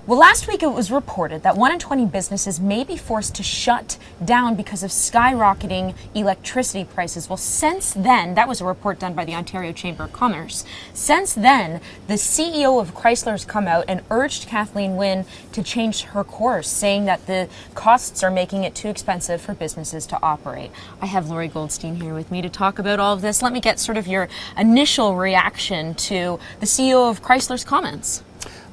Well, last week it was reported that 1 in 20 businesses may be forced to shut down because of skyrocketing electricity prices. Well, since then, that was a report done by the Ontario Chamber of Commerce. Since then, the CEO of Chrysler has come out and urged Kathleen Wynne to change her course, saying that the costs are making it too expensive for businesses to operate. I have Lorrie Goldstein here with me to talk about all of this. Let me get sort of your initial reaction to the CEO of Chrysler's comments.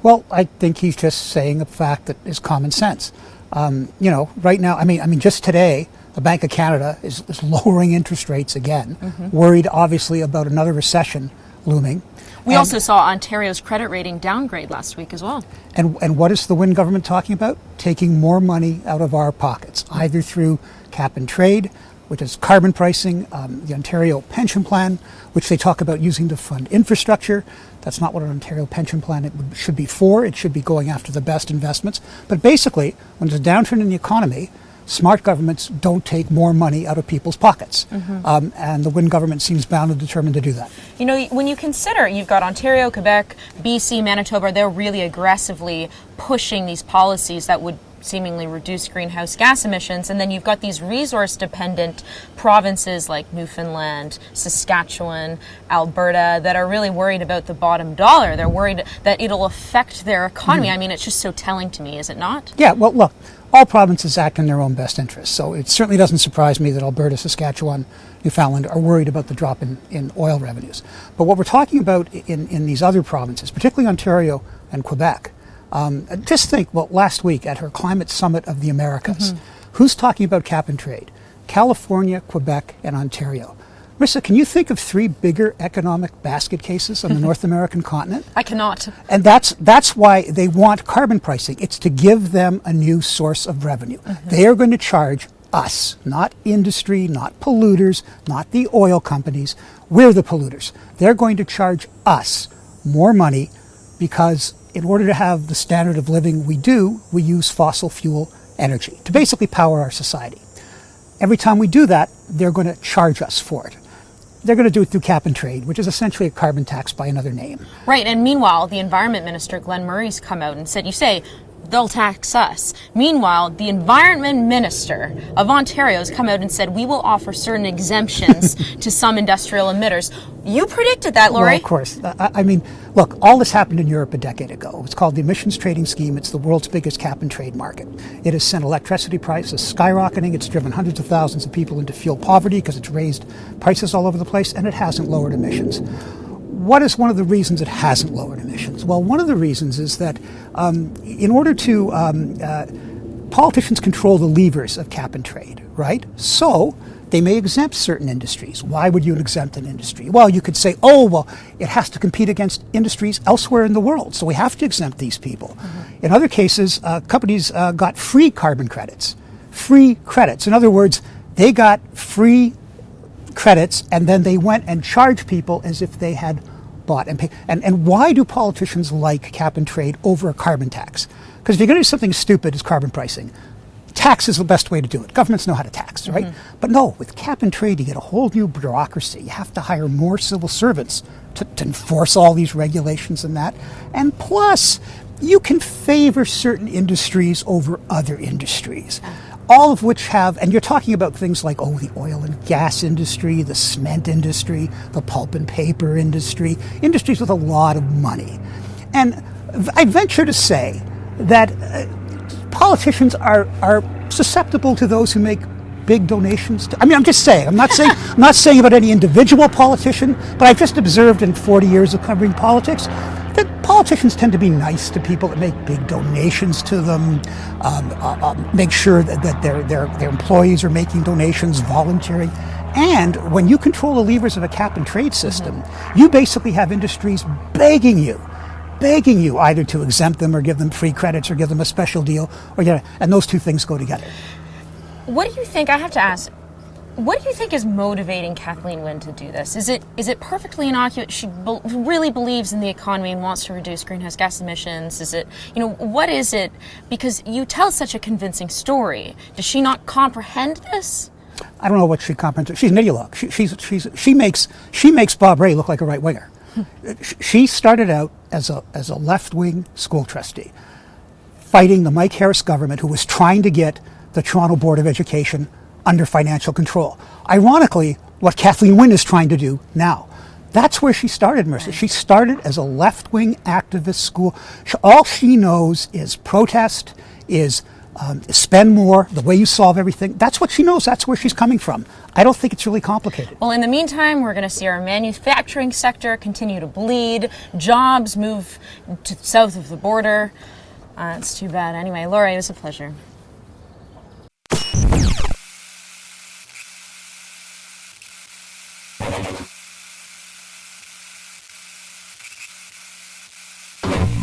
Well, I think he's just saying a fact that is common sense. Right now, I mean, just today, the Bank of Canada is lowering interest rates again, worried obviously about another recession looming. We also saw Ontario's credit rating downgrade last week as well. And what is the Wynne government talking about? Taking more money out of our pockets, either through cap and trade, which is carbon pricing, the Ontario pension plan, which they talk about using to fund infrastructure. That's not what an Ontario pension plan should be for. It should be going after the best investments. But basically, when there's a downturn in the economy, smart governments don't take more money out of people's pockets. And the Wynne government seems bound and determined to do that. You know, when you consider you've got Ontario, Quebec, BC, Manitoba, they're really aggressively pushing these policies that would seemingly reduce greenhouse gas emissions, and then you've got these resource-dependent provinces like Newfoundland, Saskatchewan, Alberta that are really worried about the bottom dollar. They're worried that it'll affect their economy. I mean, it's just so telling to me, is it not? Yeah, well, look, all provinces act in their own best interests, so it certainly doesn't surprise me that Alberta, Saskatchewan, Newfoundland are worried about the drop in oil revenues. But what we're talking about in these other provinces, particularly Ontario and Quebec, just think, well, last week at her climate summit of the Americas, who's talking about cap and trade? California, Quebec, and Ontario. Marissa, can you think of 3 bigger economic basket cases on the North American continent? I cannot. And that's why they want carbon pricing. It's to give them a new source of revenue. They are going to charge us, not industry, not polluters, not the oil companies. We're the polluters. They're going to charge us more money because in order to have the standard of living we do, we use fossil fuel energy to basically power our society. Every time we do that, they're going to charge us for it. They're going to do it through cap and trade, which is essentially a carbon tax by another name. Right, and meanwhile, the Environment Minister, Glenn Murray's come out and said, you say, they'll tax us. Meanwhile, the Environment Minister of Ontario has come out and said, we will offer certain exemptions to some industrial emitters. You predicted that, Lorrie. Well, of course. I mean, look, all this happened in Europe a decade ago. It's called the Emissions Trading Scheme. It's the world's biggest cap and trade market. It has sent electricity prices skyrocketing. It's driven hundreds of thousands of people into fuel poverty because it's raised prices all over the place, and it hasn't lowered emissions. What is one of the reasons it hasn't lowered emissions? Well, one of the reasons is that in order to politicians control the levers of cap and trade, right? So they may exempt certain industries. Why would you exempt an industry? Well, you could say, oh, well, it has to compete against industries elsewhere in the world, so we have to exempt these people. In other cases, companies got free carbon credits. Free credits. In other words, they got free credits and then they went and charged people as if they had bought and paid. And why do politicians like cap and trade over a carbon tax? Because if you're going to do something as stupid as carbon pricing, tax is the best way to do it. Governments know how to tax, right? But no, with cap and trade, you get a whole new bureaucracy. You have to hire more civil servants to enforce all these regulations and that. And plus, you can favor certain industries over other industries. All of which have, and you're talking about things like, the oil and gas industry, the cement industry, the pulp and paper industry, industries with a lot of money. And I venture to say that politicians are susceptible to those who make big donations. I'm just saying. I'm not saying about any individual politician, but I've just observed in 40 years of covering politics that politicians tend to be nice to people that make big donations to them, make sure that their employees are making donations, volunteering. And when you control the levers of a cap and trade system, you basically have industries begging you either to exempt them or give them free credits or give them a special deal, and those two things go together. What do you think, I have to ask, what do you think is motivating Kathleen Wynne to do this? Is it perfectly innocuous? She really believes in the economy and wants to reduce greenhouse gas emissions? Is it, what is it? Because you tell such a convincing story. Does she not comprehend this? I don't know what she comprehends. She's an ideologue. She makes Bob Rae look like a right-winger. She started out as a left-wing school trustee. fighting the Mike Harris government, who was trying to get the Toronto Board of Education under financial control. Ironically, what Kathleen Wynne is trying to do now. That's where she started, Marissa. She started as a left-wing activist school. All she knows is protest, is spend more, the way you solve everything. That's what she knows. That's where she's coming from. I don't think it's really complicated. Well, in the meantime, we're going to see our manufacturing sector continue to bleed, jobs move to south of the border. It's too bad. Anyway, Lorrie, it was a pleasure.